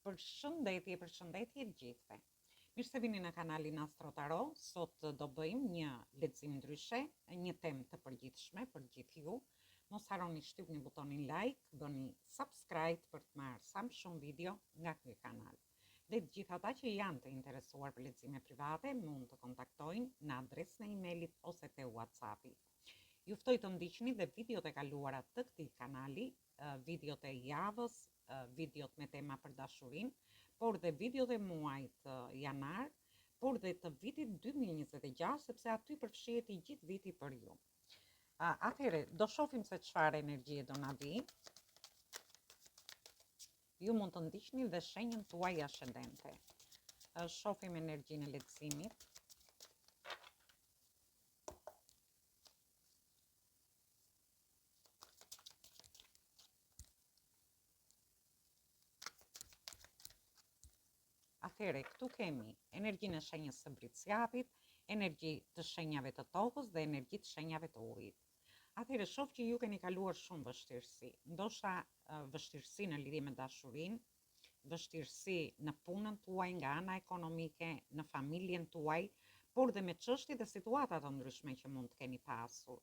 Përshëndetje të gjithëve. Mirë se vini në kanalin Astro Tarot. Sot do bëjmë një lexim ndryshe, një temë të përgjithshme për gjithë ju. Mos harroni shtypni butonin like, bëni subscribe për të marrë sa më shumë video nga ky kanal. Dhe të gjithë ata që janë të interesuar për lexime private mund të kontaktojnë në adresën e emailit ose te WhatsAppi. Ju ftoj të ndiqni dhe videot e kaluara të këtij kanali, videot e javës, videot me tema për dashurin, por dhe videot e muajit janar, por dhe të vitit 2026, sepse aty përfshihet i gjithë viti për ju. Atëherë, do shohim se çfarë energjie do na vi. Ju mund të ndiqni dhe shenjën tuaj ascendente. Shohim energjinë e leximit. Atëherë, këtu kemi energjinë e shenjës së britsjapit, energji të shenjave të tokës dhe energji të shenjave të ujit. Atëherë, shoh që ju keni kaluar shumë vështirësi, ndoshta vështirësi në lidhje me dashurinë, vështirësi në punën tuaj nga ana ekonomike, në familjen tuaj, por dhe me çështje dhe situata të ndryshme që mund të keni pasur.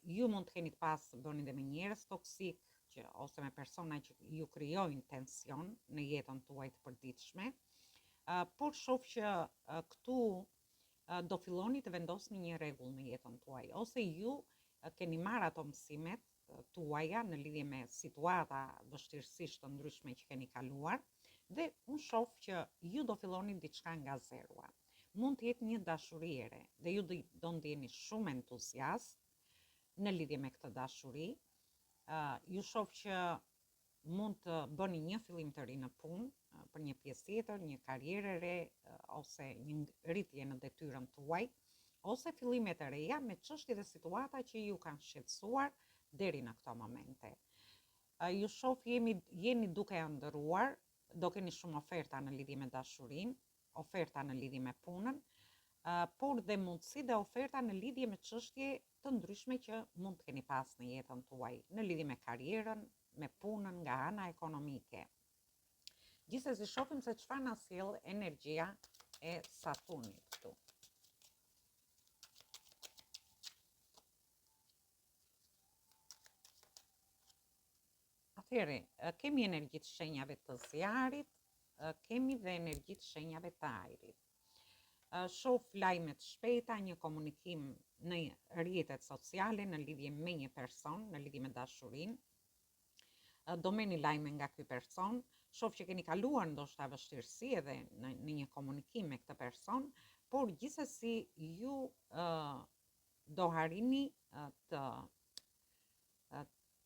Ju mund të keni bëni dhe me njerëz toksik, ose me persona që ju krijojnë tension në jetën tuaj të përditshme, por shoh që këtu do filloni të vendosni një rregull në jetën tuaj, ose ju keni marrë ato mësimet tuaja në lidhje me situata vështirësisht të ndryshme që keni kaluar, dhe unë shoh që ju do filloni diçka nga zerua. Mund të jetë një dashuri e re dhe ju do ndjeni shumë entuziast në lidhje me këtë dashuri. Ju shoh që mund të bëni një fillim të ri në punë, për një pjesë tjetër, një karrierë re, ose një rritje në detyrën tuaj, ose fillime të reja me çështje dhe situata që ju kanë shqetësuar deri në këto momente. Ju shoh jeni duke ëndërruar, do keni shumë oferta në lidhje me dashurinë, oferta në lidhje me punën, por dhe mundësi dhe oferta në lidhje me çështje të ndryshme që mund të keni pas në jetën tuaj, në lidhje me karrierën, me punën nga ana ekonomike. Gjithsesi shohim se çfarë na sjell energjia e Saturnit këtu. Atëherë, kemi energjitë shenjave të zjarit, kemi dhe energjitë shenjave të ajrit. Shoh lajme të shpejta, një komunikim në rrjetet sociale në lidhje me një person, në lidhje me dashurinë. Do merrni lajme nga ky person, shoh që keni kaluar ndoshta vështirësi edhe në një komunikim me këtë person, por gjithsesi ju do harrini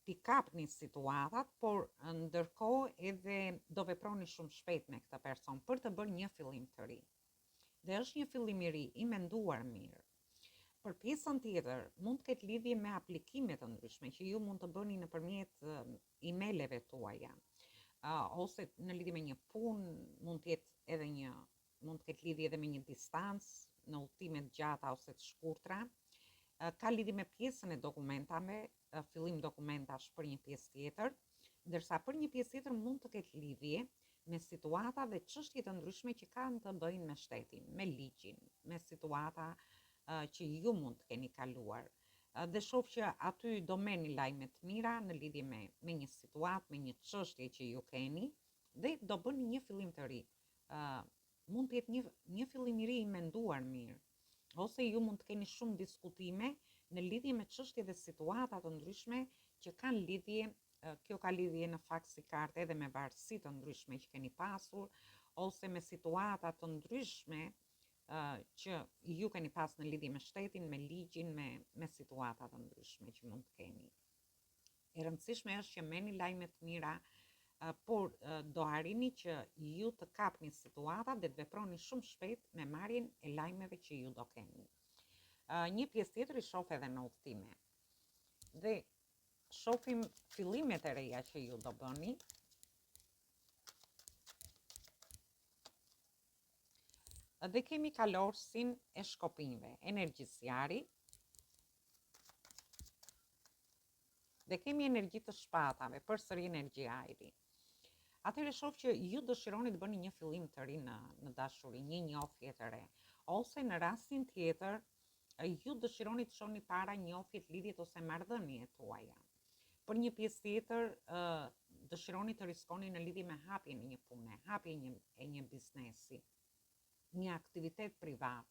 t'i kapni situatat, por ndërkohë edhe do veproni shumë shpejt me këtë person për të bërë një fillim të ri. Dhe është një fillim i ri, i menduar mirë. Për pjesën tjetër, mund të ketë lidhje me aplikime të ndryshme që ju mund të bëni nëpërmjet emaileve tuaja, ose në lidhje me një punë, mund të ketë lidhje edhe me një distancë, në udhëtime të gjata ose të shkurtra. Ka lidhje me pjesën e dokumentave, fillim dokumentash për një pjesë tjetër, ndërsa për një pjesë tjetër mund të ketë lidhje me situata dhe çështje të ndryshme që kanë të bëjnë me shtetin, me ligjin, me situata që ju mund të keni kaluar. Dhe shoh që aty do merrni lajme të mira në lidhje me një situatë, me një çështje që ju keni, dhe do bëni një fillim të ri. Mund të jetë një fillim i ri i menduar mirë, ose ju mund të keni shumë diskutime në lidhje me çështje dhe situata të ndryshme që kanë lidhje. Kjo ka lidhje në fakt si kartë edhe me varësi të ndryshme që keni pasur, ose me situata të ndryshme që ju keni pas në lidhje me shtetin, me ligjin, me situata të ndryshme që mund të keni. E rëndësishme është që merrni lajme të mira, por do harrini që ju të kapni situata dhe të veproni shumë shpejt me marrjen e lajmeve që ju do keni. Një pjesë tjetër i shoh edhe në udhëtime. Dhe shohim fillimet e reja që ju do bëni. Dhe kemi kalorësin e shkopinjve, energji zjari. Dhe kemi energji të shpatave, përsëri energji ajri. atëherë shoh që ju dëshironi të bëni një fillim të ri në dashuri, një njohje të re. Ose në rastin tjetër, ju dëshironi të shohni para njohjet, lidhjet ose marrëdhëniet tuaja. Për një pjesë tjetër, dëshironi të riskoni në lidhje me hapjen e një pune, hapjen e një biznesi, një aktivitet privat,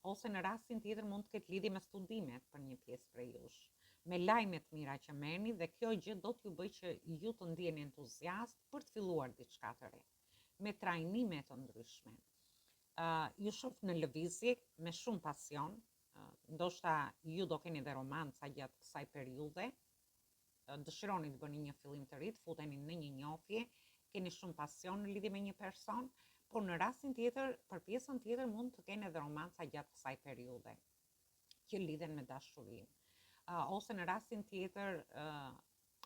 ose në rastin tjetër mund të ketë lidhje me studimet për një pjesë prej jush, me lajmet mira që merrni, dhe kjo gjë do t'ju bëjë që ju të ndjeni entuziast për të filluar diçka të re, me trajnime të ndryshme. Ju shoh në lëvizje me shumë pasion, ndoshta ju do keni dhe romanca gjatë kësaj periudhe, dëshironi të bëni një fillim të ri, futeni në një njohje, keni shumë pasion në lidhje me një person, por në rastin tjetër, për pjesën tjetër mund të keni edhe romanca gjatë kësaj periudhe, që lidhen me dashurinë. Ose në rastin tjetër,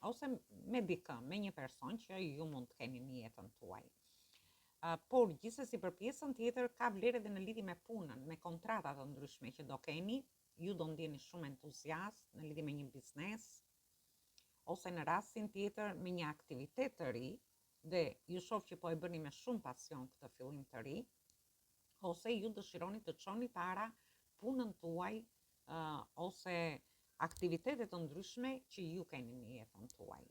ose me dikë, me një person që ju mund të keni në jetën tuaj. Por gjithsesi për pjesën tjetër ka vlerë edhe në lidhje me punën, me kontrata të ndryshme që do keni, ju do ndjeni shumë entuziast në lidhje me një biznes, ose në rastin tjetër me një aktivitet të ri, dhe ju shoh që po e bëni me shumë pasion këtë fillim të ri, ose ju dëshironi të çoni para punën tuaj, ose aktivitetet të ndryshme që ju keni në jetën tuaj.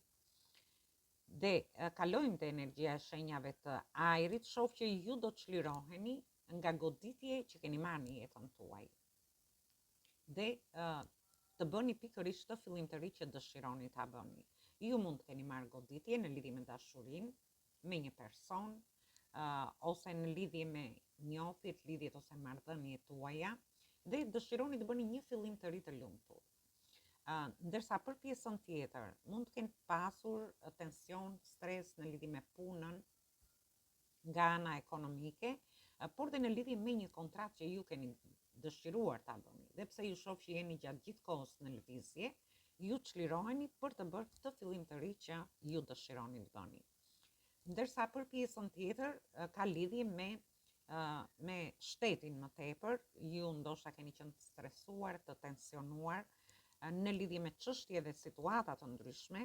Dhe kalojmë te energjia e shenjave të ajrit, shoh që ju do të çliroheni nga goditje që keni marrë në jetën tuaj. Dhe të bëni pikërisht të fillim të ri që dëshironi ta bëni. Ju mund të keni marrë goditje në lidhje me dashurinë, me një person, ose në lidhje me njohjet, lidhjet ose marrëdhëniet tuaja, dhe dëshironi të bëni një fillim të ri të lumtur. Ndërsa për pjesën tjetër, mund të keni pasur tension, stres në lidhje me punën, nga ana ekonomike, por dhe në lidhje me një kontratë që ju keni dëshiruar ta bëni. Dhe pse ju shoh që jeni gjatë gjithë kohës në lëvizje, ju çliroheni për të bërë këtë fillim të ri që ju dëshironi të bëni. Ndërsa për pjesën tjetër ka lidhje me shtetin më tepër, ju ndoshta keni qenë të stresuar, të tensionuar në lidhje me çështje dhe situata të ndryshme,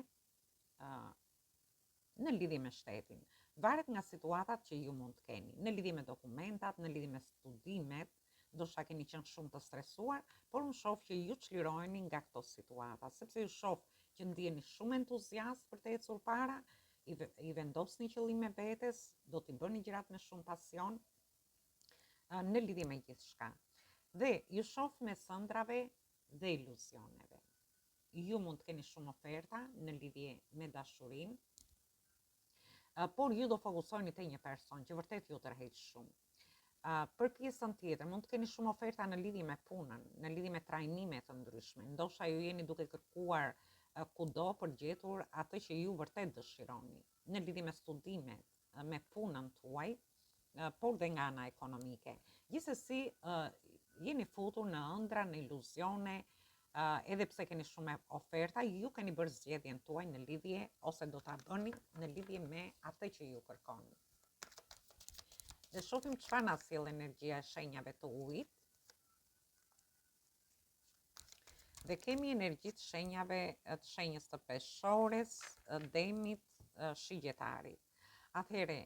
në lidhje me shtetin. Varet nga situatat që ju mund të keni, në lidhje me dokumentat, në lidhje me studimet, ndoshta keni qenë shumë të stresuar, por unë shoh që ju çliroheni nga këto situata, sepse ju shoh që ndjeni shumë entuziast për të ecur para, i vendosni qëllime vetes, do t'i bëni gjërat me shumë pasion, në lidhje me gjithçka. Dhe ju shoh me sëndrave dhe iluzioneve. Ju mund të keni shumë oferta në lidhje me dashurinë, por ju do fokusoheni te një person që vërtet ju tërheq shumë. Për pjesën tjetër, mund të keni shumë oferta në lidhje me punën, në lidhje me trajnime të ndryshme. Ndoshta ju jeni duke kërkuar kudo për gjetur atë që ju vërtet dëshironi, në lidhje me studimet, me punën tuaj, por dhe nga ana ekonomike. Gjithsesi, jeni futur në ëndra, në iluzione, edhe pse keni shumë oferta, ju keni bërë zgjedhjen tuaj në lidhje, ose do ta bëni në lidhje me atë që ju kërkoni. Dhe shohim çfarë na sjell energjia e shenjave të ujit. Dhe kemi energji të shenjave të shenjës të peshores, demit, shigjetarit. Atëherë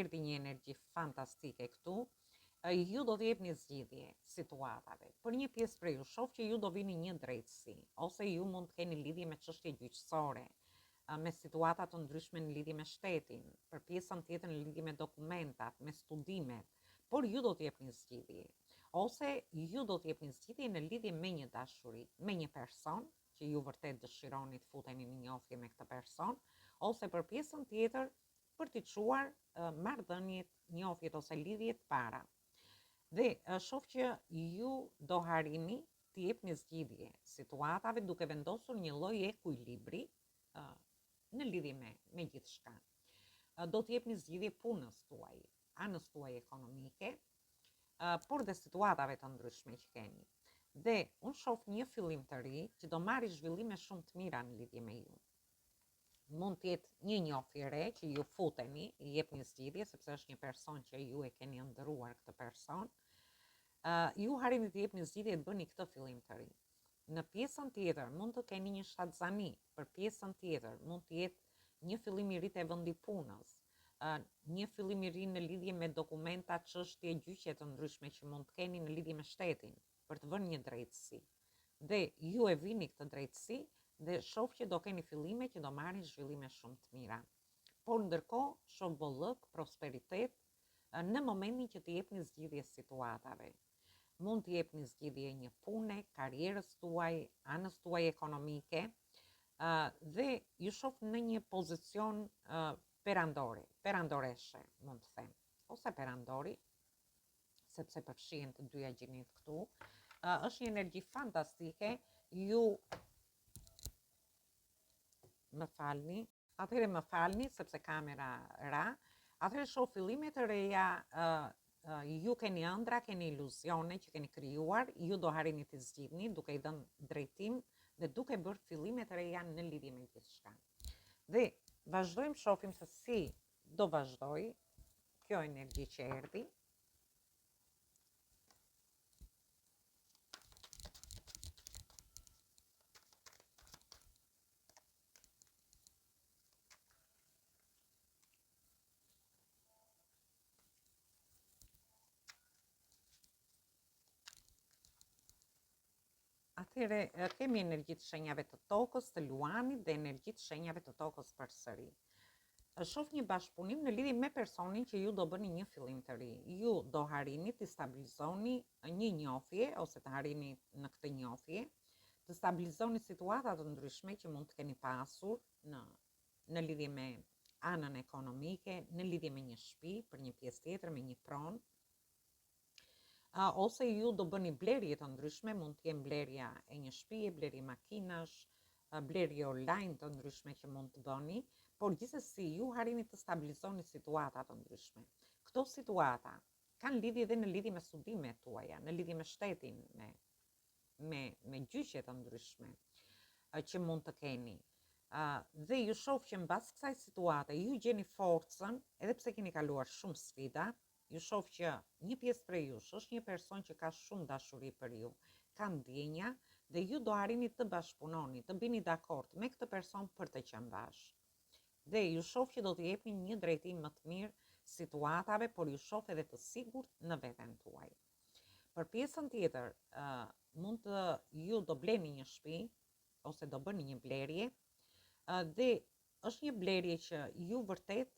erdhi një energji fantastike këtu. Ju do të jepni zgjidhje situatave. Për një pjesë prej ju shoh që ju do vini një drejtësi, ose ju mund të keni lidhje me çështje gjyqësore, me situata të ndryshme në lidhje me shtetin, për pjesën tjetër në lidhje me dokumentat, me studimet, por ju do të jepni zgjidhje. Ose ju do të jepni zgjidhje në lidhje me një dashuri, me një person që ju vërtet dëshironi të futeni në njohje me këtë person, ose për pjesën tjetër për t'i çuar marrëdhëniet, njohjet ose lidhjet para. Dhe shoh që ju do harrini të jepni zgjidhje situatave duke vendosur një lloj ekuilibri në lidhje me gjithçka. Do të jepni zgjidhje punës tuaj, anës tuaj ekonomike, por dhe situatave të ndryshme që keni. Dhe unë shoh një fillim të ri që do marrë zhvillime shumë të mira në lidhje me ju. Mund të jetë një njohje re që ju futeni, i jepni zgjidhje, sepse është një person që ju e keni ëndërruar këtë person. Ju harrini të jepni zgjidhje të bëni këtë fillim të ri. Në pjesën tjetër mund të keni një shtatzani, për pjesën tjetër mund të jetë një fillim i ri te vendi punës, një fillim i ri në lidhje me dokumenta, çështje, gjyqje të ndryshme që mund të keni në lidhje me shtetin për të vënë një drejtësi. Dhe ju e vini këtë drejtësi dhe shoh që do keni fillime që do marrin zhvillime shumë të mira. Por ndërkohë shoh bollëk, prosperitet në momentin që të jepni zgjidhje situatave. Mund të jepni zgjidhje një pune, karrierës tuaj, anës tuaj ekonomike, dhe ju shoh në një pozicion perandoreshe, mund të them, ose perandori, sepse përfshihen të dyja gjinit këtu. Është një energji fantastike, ju më falni sepse kamera ra. Atëherë shoh fillime të reja, ju keni ëndra, keni iluzione që keni krijuar, ju do harrini të zgjidhni duke i dhënë drejtim dhe duke bërë fillime të reja në lidhje me gjithçka. Dhe vazhdojmë, shohim se si do vazhdoj kjo energji që erdhi. Atëherë kemi energji të shenjave të tokës, të luanit dhe energji të shenjave të tokës përsëri. Shoh një bashkëpunim në lidhje me personin që ju do bëni një fillim të ri. Ju do harrini të stabilizoni një njohje ose të harrini në këtë njohje, të stabilizoni situata të ndryshme që mund të keni pasur në lidhje me anën ekonomike, në lidhje me një shtëpi, për një pjesë tjetër, me një pronë. Ose ju do bëni blerje të ndryshme, mund të jenë blerja e një shtëpie, blerje makinash, blerje online të ndryshme që mund të bëni, por gjithsesi ju harrini të stabilizoni situata të ndryshme. Këto situata kanë lidhje dhe në lidhje me studimet tuaja, në lidhje me shtetin, me gjyqje të ndryshme që mund të keni. Dhe ju shoh që mbas kësaj situate ju gjeni forcën, edhe pse keni kaluar shumë sfida. Ju shoh që një pjesë prej jush është një person që ka shumë dashuri për ju, ka ndjenja dhe ju do arrini të bashkëpunoni, të bini dakord me këtë person për të qenë bashkë. Dhe ju shoh që do të jepni një drejtim më të mirë situatave, por ju shoh edhe të sigurt në veten tuaj. Për pjesën tjetër, ju do bleni një shtëpi ose do bëni një blerje, dhe është një blerje që ju vërtet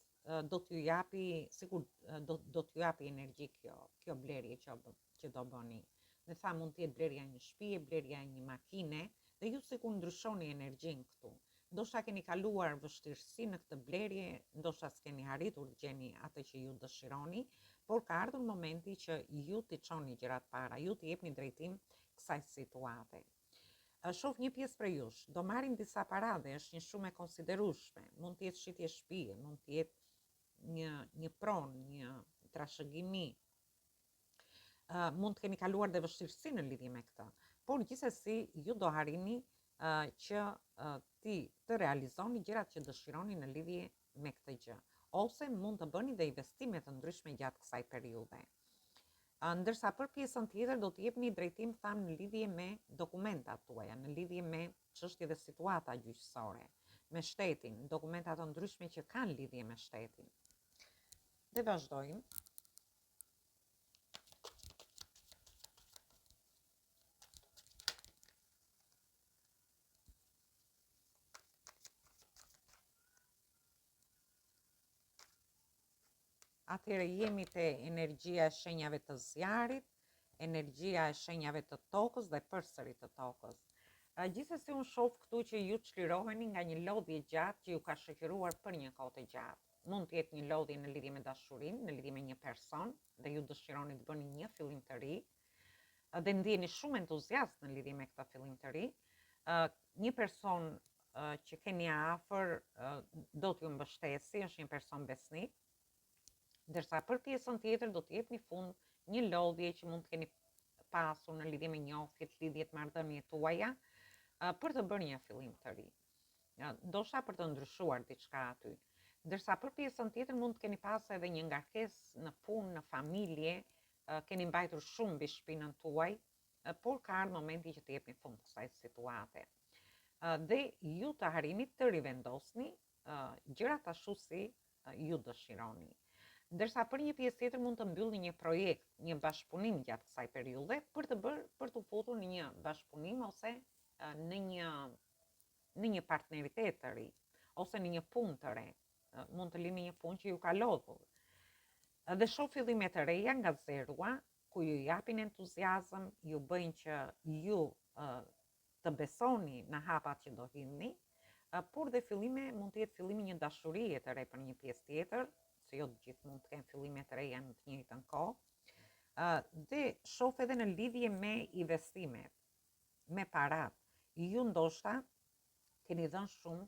do t'ju japi, sigur do t'ju japi energji kjo blerje që do bëni. Dhe tha, mund t'jetë blerja një shtëpie, blerja një makine, dhe ju sikur ndryshoni energjinë këtu. Ndoshta keni kaluar vështirësi në këtë blerje, ndoshta s'keni arritur të gjeni atë që ju dëshironi, por ka ardhur momenti që ju t'i çoni gjërat para, ju t'i jepni drejtim kësaj situate. Shoh një pjesë prej jush, do marrin disa para dhe është një shumë e konsiderueshme. Mund të jetë shitje shtëpie, mund të jetë një pronë, një trashëgimi. Mund të keni kaluar dhe vështirësi në lidhje me këtë, por gjithsesi ju do harrini që të realizoni gjërat që dëshironi në lidhje me këtë gjë, ose mund të bëni dhe investime të ndryshme gjatë kësaj periudhe. Ndërsa për pjesën tjetër do të jepni drejtim, tham, në lidhje me dokumentat tuaja, në lidhje me çështje dhe situata gjyqësore, me shtetin, dokumenta të ndryshme që kanë lidhje me shtetin. Dhe vazhdojmë. Atëherë jemi te energjia e shenjave të zjarit, energjia e shenjave të tokës dhe përsëri të tokës. Gjithsesi unë shoh këtu që ju çliroheni nga një lodhje gjatë që ju ka shoqëruar për një kohë të gjatë. Mund të jetë një lodhje në lidhje me dashurinë, në lidhje me një person dhe ju dëshironi të bëni një fillim të ri dhe ndjeni shumë entuziast në lidhje me këtë fillim të ri. Një person që keni afër do t'ju mbështesi, është një person besnik. Ndërsa për pjesën tjetër do të jepni fund një lodhje që mund të keni pasur në lidhje me njohjet, lidhjet, marrëdhëniet tuaja, për të bërë një fillim të ri. Ndoshta për të ndryshuar diçka aty. Ndërsa për pjesën tjetër mund të keni pasur edhe një ngarkesë në punë, në familje, keni mbajtur shumë mbi shpinën tuaj, por ka ardhur momenti që të jepni fund kësaj situate. Dhe ju të harrini të rivendosni gjërat ashtu si ju dëshironi. Ndërsa për një pjesë tjetër mund të mbyllni një projekt, një bashkëpunim gjatë kësaj periudhe për të futur në një bashkëpunim ose në një partneritet të ri ose në një punë të re. Mund të lini një punë që ju ka lodhur. Dhe shoh fillime të reja nga zerua, ku ju japin entuziazëm, ju bëjnë që ju të besoni në hapat që do hidhni, por dhe fillime mund të jetë fillimi një dashurie të re për një pjesë tjetër, se jo të gjithë mund të kenë fillime të reja në të njëjtën kohë. Dhe shoh edhe në lidhje me investimet, me parat. Ju ndoshta keni dhënë shumë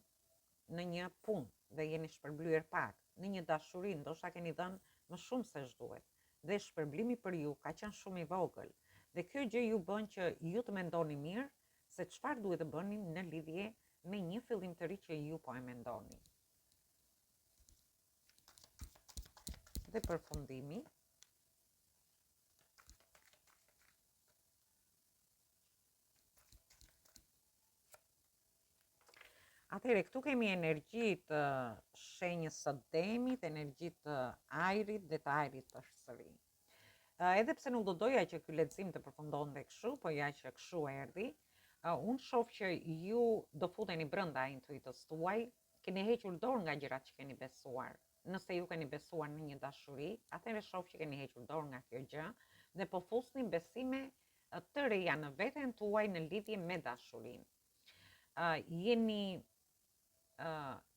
në një punë dhe jeni shpërblyer pak. Në një dashuri ndoshta keni dhënë më shumë se ç'duhet. Dhe shpërblimi për ju ka qenë shumë i vogël. Dhe kjo gjë ju bën që ju të mendoni mirë se çfarë duhet të bëni në lidhje me një fillim të ri që ju po e mendoni. Dhe përfundimi, atëherë këtu kemi energji të shenjës së demit, energji të ajrit dhe të ajrit përsëri. Edhe pse nuk do doja që ky lexim të përfundonte kështu, po ja që kështu erdhi, unë shoh që ju do futeni brenda intuitës tuaj, keni hequr dorë nga gjërat që keni besuar. Nëse ju keni besuar në një dashuri, atëherë shoh që keni hequr dorë nga kjo gjë dhe po fusni besime të reja në veten tuaj në lidhje me dashurinë.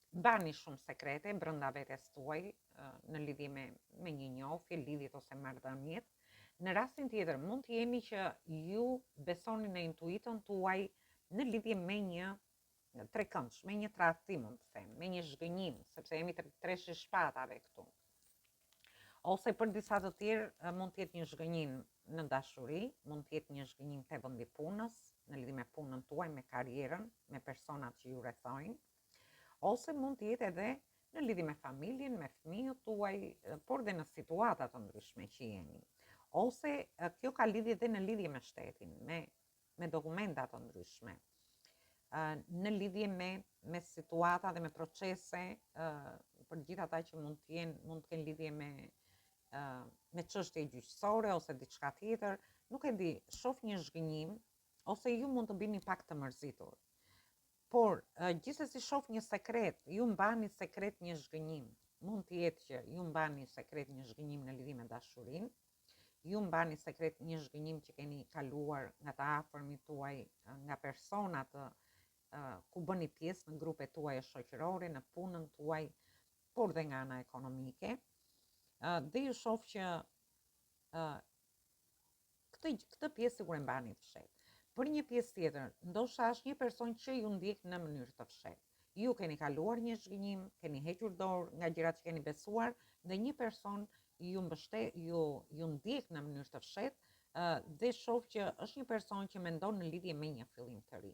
Mbani shumë sekrete brenda vetes tuaj në lidhje me një njohje, lidhjet ose marrëdhëniet. Në rastin tjetër mund të jeni që ju besoni në intuitën tuaj në lidhje me një trekëndsh, me një tradhtim, mund të them, me një zhgënjim, sepse jemi treshi i shpatave këtu. Ose për disa të tjerë mund të jetë një zhgënjim në dashuri, mund të jetë një zhgënjim te vendi punës, në lidhje me punën tuaj, me karrierën, me personat që ju rrethojnë, ose mund të jetë edhe në lidhje me familjen, me fëmijët tuaj, por dhe në situata të ndryshme që jeni. Ose kjo ka lidhje edhe në lidhje me shtetin, me dokumenta të ndryshme, në lidhje me situata dhe me procese, për gjithë ata që mund të kenë lidhje me çështje gjyqësore ose diçka tjetër, nuk e di, shoh një zhgënjim, ose ju mund të bini pak të mërzitur. Por, gjithsesi shoh një sekret, ju mbani sekret një zhgënjim. Mund të jetë që ju mbani sekret një zhgënjim në lidhje me dashurinë, ju mbani sekret një zhgënjim që keni kaluar nga të afërmit tuaj, nga personat ku bëni pjesë në grupet tuaja shoqërore, në punën tuaj, por dhe nga ana ekonomike. Dhe ju shoh që këtë pjesë sigur e mbani fshet. Për një pjesë tjetër, ndoshta është një person që ju ndjek në mënyrë të fshet. Ju keni kaluar një zhgënjim, keni hequr dorë nga gjërat që keni besuar, dhe një person ju ndjek në mënyrë të fshet, dhe shoh që është një person që mendon në lidhje me një fillim të ri.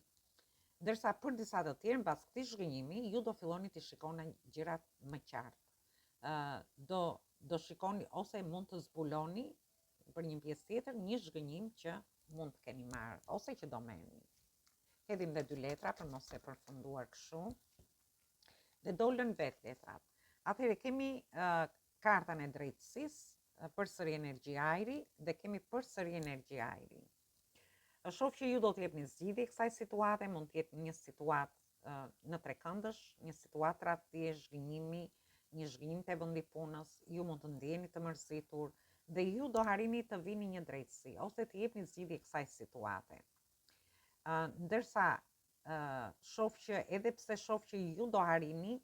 Ndërsa për disa të tjerë, mbas këtij zhgënjimi, ju do filloni të shikoni gjërat më qartë. Do shikoni ose mund të zbuloni për një pjesë tjetër një zhgënjim që mund të keni marrë ose që do merrni. Hedhim dhe 2 letra për mos e përfunduar kështu. Dhe dolën vetë letrat. Atëherë kemi kartën e drejtësisë, përsëri energji ajri, dhe kemi përsëri energji ajri. Shoh që ju do të jepni zgjidhje kësaj situate, mund të jetë një situatë në trekëndësh, një situatë tradhtie, zhgënjimi, një zhgënjim te vendi punës, ju mund të ndjeni të mërzitur dhe ju do harrini të vini një drejtësi ose të jepni zgjidhje kësaj situate. Ndërsa shoh që edhe pse shoh që ju do harrini,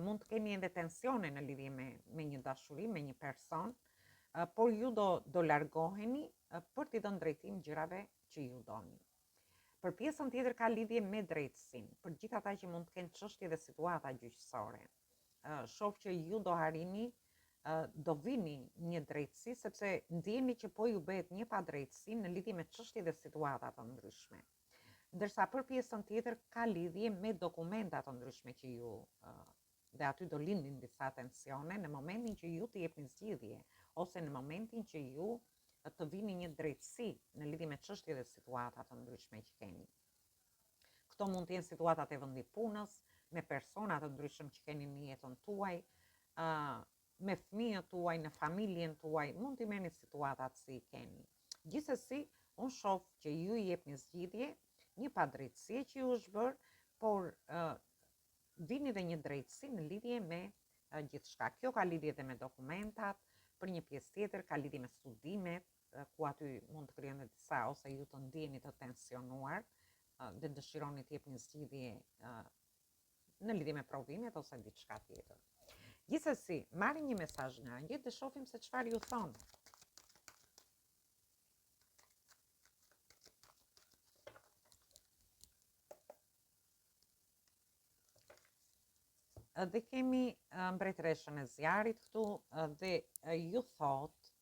mund të keni edhe tensione në lidhje me një dashuri, me një person, por ju do largoheni për t'i dhënë drejtim gjërave që ju doni. Për pjesën tjetër ka lidhje me drejtësinë, për gjithë ata që mund të kenë çështje dhe situata gjyqësore. Shoh që ju do harrini, do vini një drejtësi, sepse ndjeni që po ju bëhet një padrejtësi në lidhje me çështje dhe situata të ndryshme. Ndërsa për pjesën tjetër ka lidhje me dokumenta të ndryshme që ju dhe aty do lindin disa tensione në momentin që ju të jepni zgjidhje ose në momentin që ju të vini një drejtësi në lidhje me çështje dhe situata të ndryshme që keni. Këto mund të jenë situatat e vendit punës, me persona të ndryshëm që keni në jetën tuaj, me fëmijët tuaj, në familjen tuaj, mund t'i merrni situatat si i keni. Gjithsesi, unë shoh që ju i jepni zgjidhje, një padrejtësi që ju është bërë, por vini dhe një drejtësi në lidhje me gjithçka. Kjo ka lidhje dhe me dokumentat, për një pjesë tjetër ka lidhje me studimet, ku aty mund të krijon disa ose ju të ndjeni të tensionuar dhe dëshironi të jepni zgjidhje në lidhje me provimet ose diçka tjetër. Gjithsesi, marri një mesazh nga angjëjt dhe shohim se çfarë ju thonë. Dhe kemi mbretëreshën e zjarit këtu dhe ju thot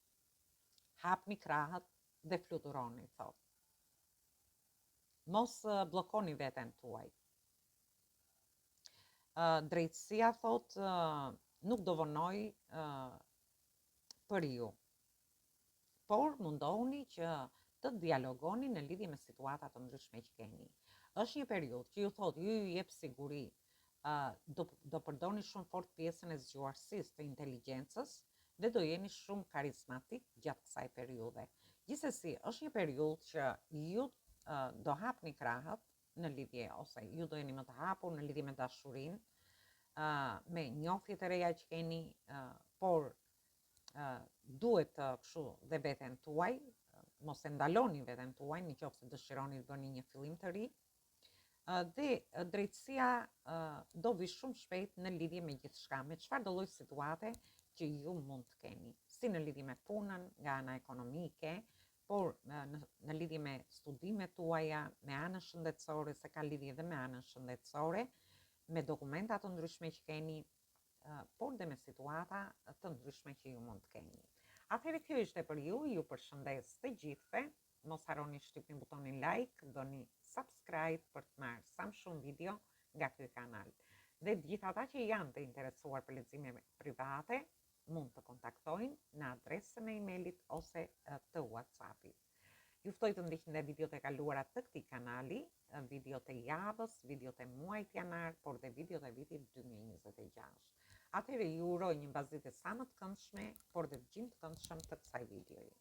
hapni krahët dhe fluturoni, thot. Mos bllokoni veten tuaj. Drejtësia thot nuk do vonoj për ju, por mundohuni që të dialogoni në lidhje me situata të ndryshme që keni. Është një periudhë që ju thot, ju jep siguri, do përdorni shumë fort pjesën e zgjuarësisë të inteligjencës dhe do jeni shumë karizmatik gjatë kësaj periudhe. Gjithsesi, është një periudhë që ju do hapni krahët në lidhje ose ju do jeni më të hapur në lidhje me dashurinë, me njohjet e reja që keni, por duhet të kështu dhe veten tuaj, mos e ndaloni veten tuaj nëse dëshironi të bëni një fillim të ri. Dhe drejtësia do vi shumë shpejt në lidhje me gjithçka, me çfarë do lloj situate që ju mund të keni, si në lidhje me punën, nga ana ekonomike, por në lidhje me studimet tuaja, me anën shëndetësore, se ka lidhje edhe me anën shëndetësore, me dokumenta të ndryshme që keni, por dhe me situata të ndryshme që ju mund të keni. Atëherë kjo ishte për ju përshëndes të gjithëve. Mos harroni shtypni butonin like, bëni subscribe për të marrë sa më shumë video nga ky kanal. Dhe gjithë ata që janë të interesuar për lexime private, mund të kontaktojnë në adresën e emailit ose të WhatsAppit. Ju ftoj të ndiqni dhe videot e kaluara të këtij kanali, videot e javës, videot e muajit janar, por dhe videot e vitit 2026. Atëherë ju uroj një mbasditë sa më të këndshme, por dhe dëgjim të këndshëm të kësaj videoje.